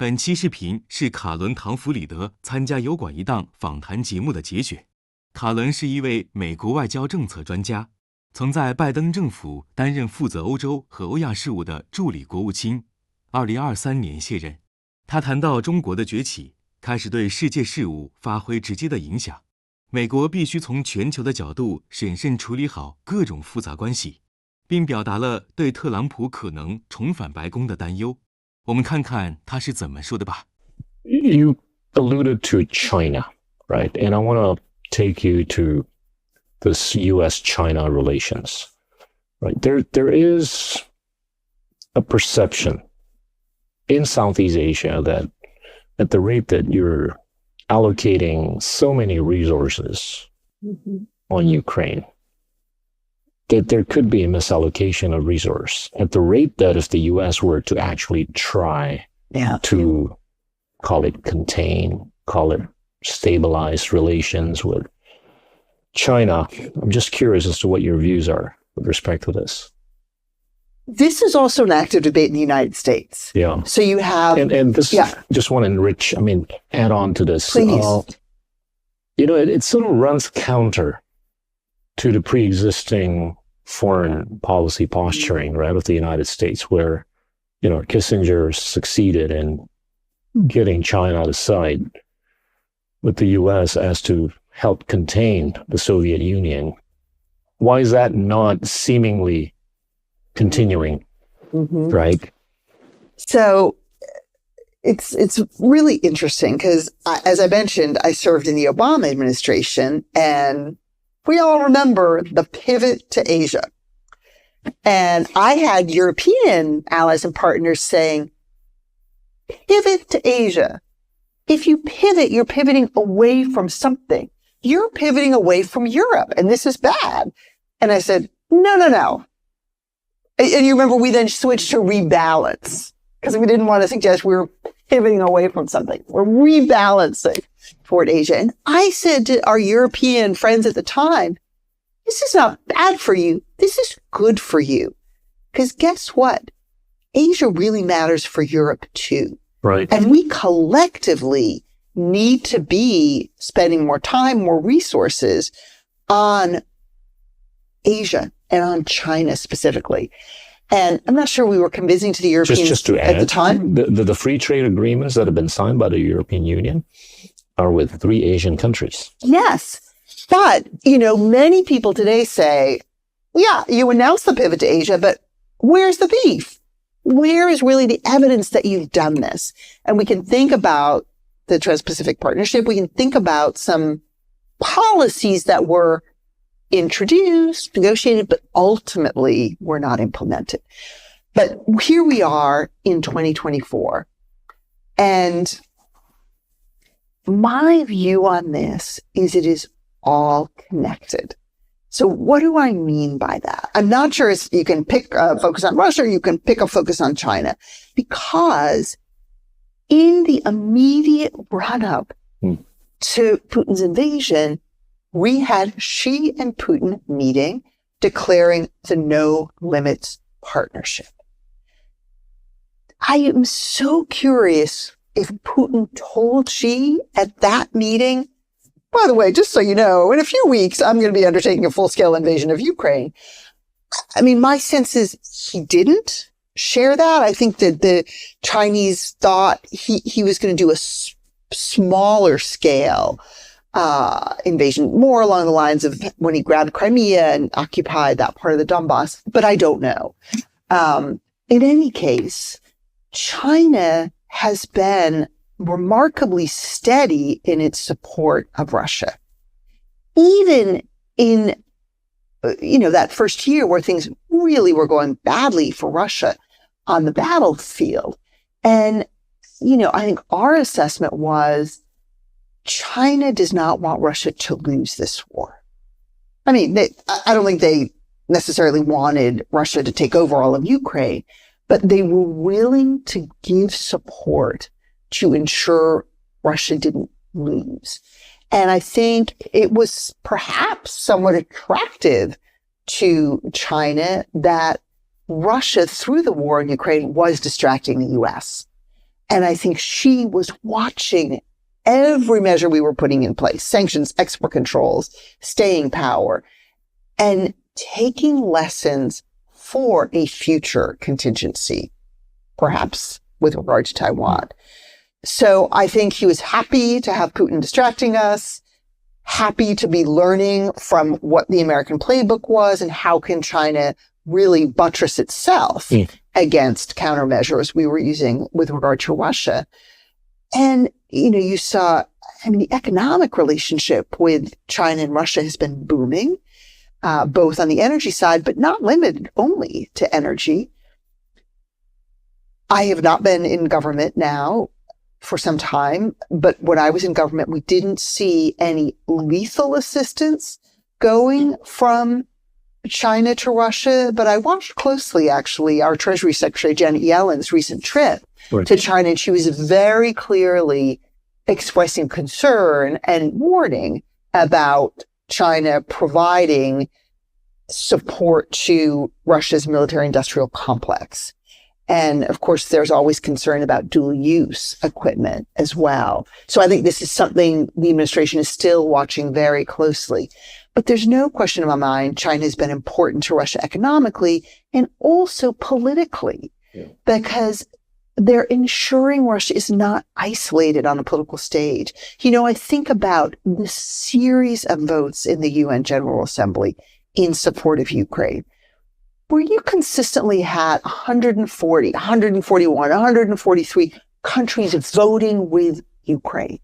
本期视频是卡伦·唐弗里德参加油管一档访谈节目的节选。卡伦是一位美国外交政策专家，曾在拜登政府担任负责欧洲和欧亚事务的助理国务卿，2023年卸任。他谈到中国的崛起开始对世界事务发挥直接的影响，美国必须从全球的角度审慎处理好各种复杂关系，并表达了对特朗普可能重返白宫的担忧。我们看看他是怎么说的吧。 You alluded to China, right? And I want to take you to this U.S.-China relations, right? There is a perception in Southeast Asia that at the rate that you're allocating so many resources on Ukraine, that there could be a misallocation of resource at the rate that if the U.S. were to actually try to call it contain, call it stabilize relations with China. I'm just curious as to what your views are with respect to this. This is also an active debate in the United States. Yeah. So you have... And this, just want to enrich, add on to this. Please. It sort of runs counter to the pre-existing foreign policy posturing, right, of the United States, where, Kissinger succeeded in getting China out of sight with the U.S. as to help contain the Soviet Union. Why is that not seemingly continuing, right? So it's really interesting because, as I mentioned, I served in the Obama administration, and we all remember the pivot to Asia. And I had European allies and partners saying, pivot to Asia. If you pivot, you're pivoting away from something. You're pivoting away from Europe, and this is bad. And I said, no. And you remember we then switched to rebalance because we didn't want to suggest we were pivoting away from something. We're rebalancing toward Asia. And I said to our European friends at the time, this is not bad for you. This is good for you. Because guess what? Asia really matters for Europe too. Right. And we collectively need to be spending more time, more resources on Asia and on China specifically. And I'm not sure we were convincing to the Europeans just to add, at the time. The free trade agreements that have been signed by the European Union are with 3 Asian countries. Yes. But, many people today say, yeah, you announced the pivot to Asia, but where's the beef? Where is really the evidence that you've done this? And we can think about the Trans-Pacific Partnership. We can think about some policies that were introduced, negotiated, but ultimately were not implemented. But here we are in 2024. And my view on this is it is all connected. So what do I mean by that? I'm not sure you can pick a focus on Russia or you can pick a focus on China, because in the immediate run-up to Putin's invasion, we had Xi and Putin meeting, declaring the no limits partnership. I am so curious if Putin told Xi at that meeting, by the way, just so you know, in a few weeks, I'm going to be undertaking a full-scale invasion of Ukraine. My sense is he didn't share that. I think that the Chinese thought he was going to do a smaller scale invasion, more along the lines of when he grabbed Crimea and occupied that part of the Donbass, but I don't know. In any case, China has been remarkably steady in its support of Russia. Even in, that first year where things really were going badly for Russia on the battlefield. And, I think our assessment was China does not want Russia to lose this war. I don't think they necessarily wanted Russia to take over all of Ukraine, but they were willing to give support to ensure Russia didn't lose. And I think it was perhaps somewhat attractive to China that Russia, through the war in Ukraine, was distracting the U.S. And I think she was watching every measure we were putting in place, sanctions, export controls, staying power, and taking lessons for a future contingency, perhaps with regard to Taiwan. So I think he was happy to have Putin distracting us, happy to be learning from what the American playbook was and how can China really buttress itself against countermeasures we were using with regard to Russia. And, you saw, the economic relationship with China and Russia has been booming, both on the energy side, but not limited only to energy. I have not been in government now for some time, but when I was in government, we didn't see any lethal assistance going from China to Russia, but I watched closely, actually, our Treasury Secretary, Janet Yellen's recent trip to China, and she was very clearly expressing concern and warning about China providing support to Russia's military-industrial complex. And of course, there's always concern about dual-use equipment as well. So I think this is something the administration is still watching very closely. But there's no question in my mind, China has been important to Russia economically and also politically, because they're ensuring Russia is not isolated on the political stage. I think about the series of votes in the UN General Assembly in support of Ukraine, where you consistently had 140, 141, 143 countries voting with Ukraine.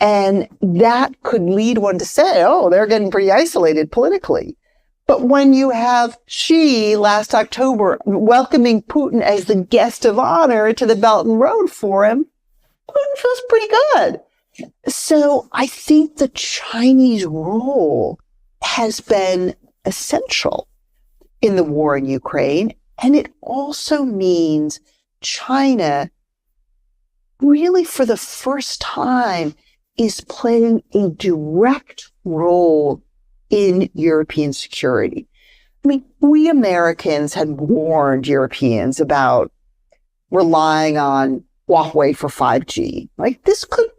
And that could lead one to say, oh, they're getting pretty isolated politically. But when you have Xi last October welcoming Putin as the guest of honor to the Belt and Road Forum, Putin feels pretty good. So I think the Chinese role has been essential in the war in Ukraine. And it also means China really for the first time is playing a direct role in European security. We Americans had warned Europeans about relying on Huawei for 5G. This could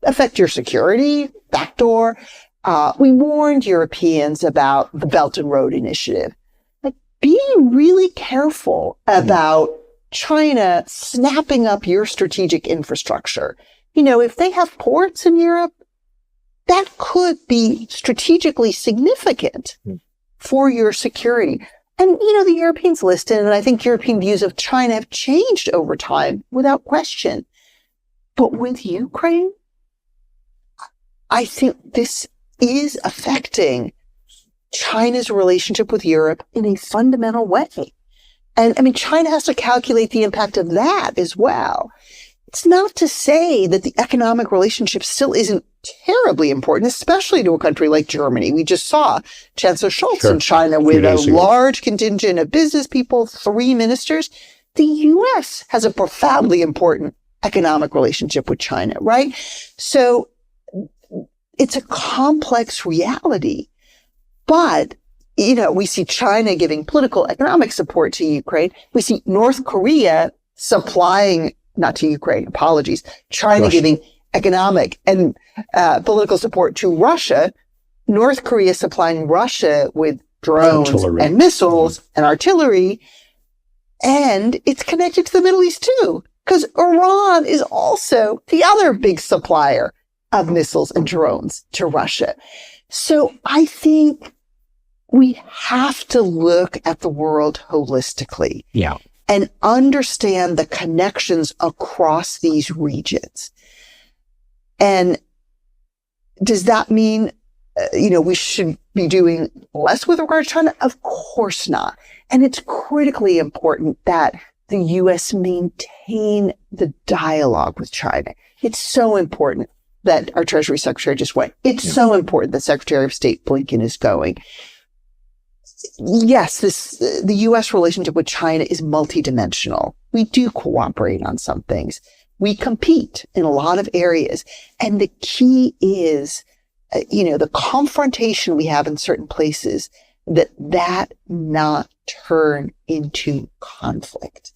affect your security, backdoor. We warned Europeans about the Belt and Road Initiative. Being really careful about China snapping up your strategic infrastructure. If they have ports in Europe, that could be strategically significant for your security. And, the Europeans listened, and I think European views of China have changed over time without question. But with Ukraine, I think this is affecting China's relationship with Europe in a fundamental way. And China has to calculate the impact of that as well. It's not to say that the economic relationship still isn't terribly important, especially to a country like Germany. We just saw Chancellor Scholz in China with a large contingent of business people, 3 ministers. The U.S. has a profoundly important economic relationship with China, right? So it's a complex reality. But, we see China giving political, economic support to Ukraine. We see North Korea supplying, not to Ukraine, apologies, China giving economic and political support to Russia. North Korea supplying Russia with drones and missiles and artillery. And it's connected to the Middle East too, because Iran is also the other big supplier of missiles and drones to Russia. So I think we have to look at the world holistically and understand the connections across these regions. And does that mean, we should be doing less with regard to China? Of course not. And it's critically important that the U.S. maintain the dialogue with China. It's so important that our Treasury Secretary just went. It's so important that Secretary of State Blinken is going. Yes, the U.S. relationship with China is multidimensional. We do cooperate on some things. We compete in a lot of areas. And the key is, the confrontation we have in certain places, that not turn into conflict.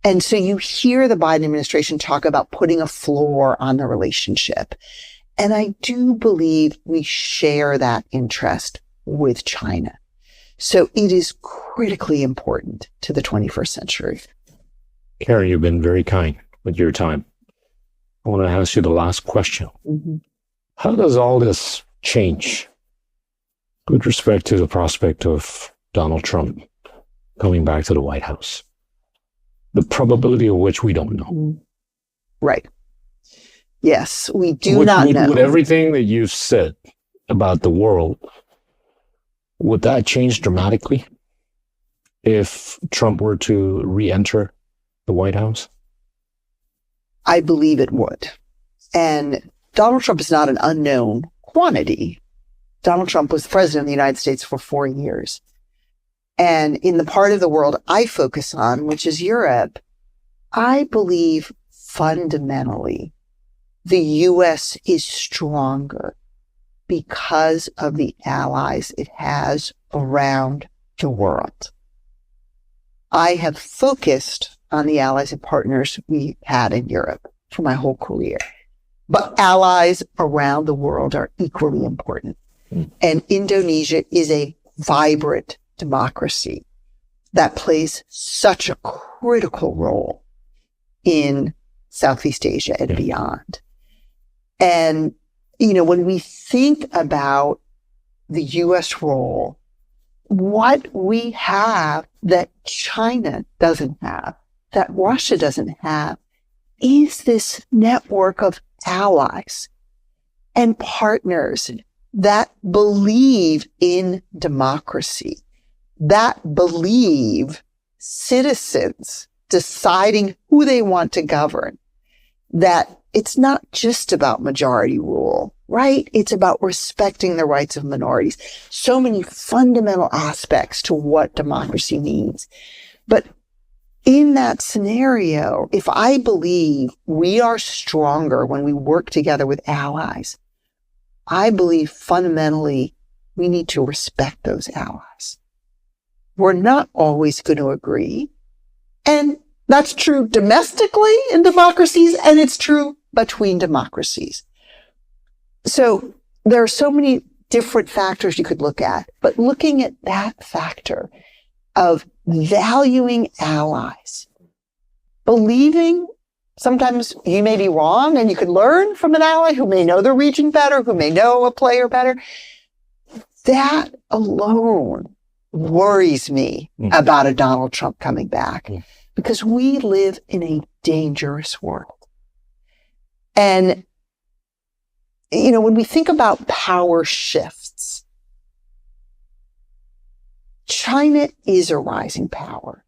And so you hear the Biden administration talk about putting a floor on the relationship. And I do believe we share that interest with China. So it is critically important to the 21st century. Karen, you've been very kind with your time. I want to ask you the last question. Mm-hmm. How does all this change with respect to the prospect of Donald Trump coming back to the White House? The probability of which we don't know. Right. Yes, we do not know. With everything that you've said about the world, would that change dramatically if Trump were to re-enter the White House? I believe it would. And Donald Trump is not an unknown quantity. Donald Trump was president of the United States for 4 years. And in the part of the world I focus on, which is Europe, I believe fundamentally the U.S. is stronger because of the allies it has around the world. I have focused on the allies and partners we had in Europe for my whole career. But allies around the world are equally important. And Indonesia is a vibrant democracy that plays such a critical role in Southeast Asia and beyond. And, you know, when we think about the U.S. role, what we have that China doesn't have, that Russia doesn't have, is this network of allies and partners that believe in democracy, that believe citizens deciding who they want to govern, that it's not just about majority rule, right? It's about respecting the rights of minorities. So many fundamental aspects to what democracy means. But in that scenario, if I believe we are stronger when we work together with allies, I believe fundamentally we need to respect those allies. We're not always going to agree. And that's true domestically in democracies, and it's true between democracies. So there are so many different factors you could look at, but looking at that factor of valuing allies, believing sometimes you may be wrong and you could learn from an ally who may know the region better, who may know a player better. That alone worries me about a Donald Trump coming back because we live in a dangerous world. And, you know, when we think about power shifts, China is a rising power.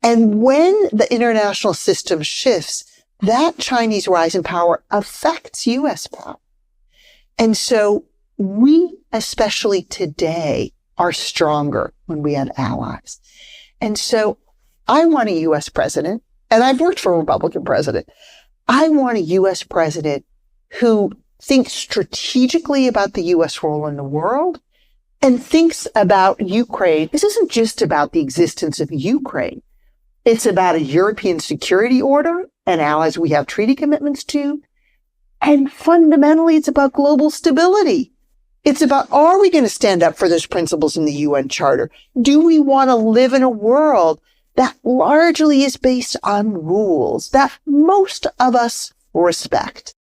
And when the international system shifts, that Chinese rise in power affects U.S. power. And so we, especially today, are stronger when we have allies. And so I want a U.S. president, and I've worked for a Republican president. I want a U.S. president who thinks strategically about the U.S. role in the world and thinks about Ukraine. This isn't just about the existence of Ukraine. It's about a European security order and allies we have treaty commitments to. And fundamentally, it's about global stability. It's about, are we going to stand up for those principles in the UN Charter? Do we want to live in a world that largely is based on rules that most of us respect?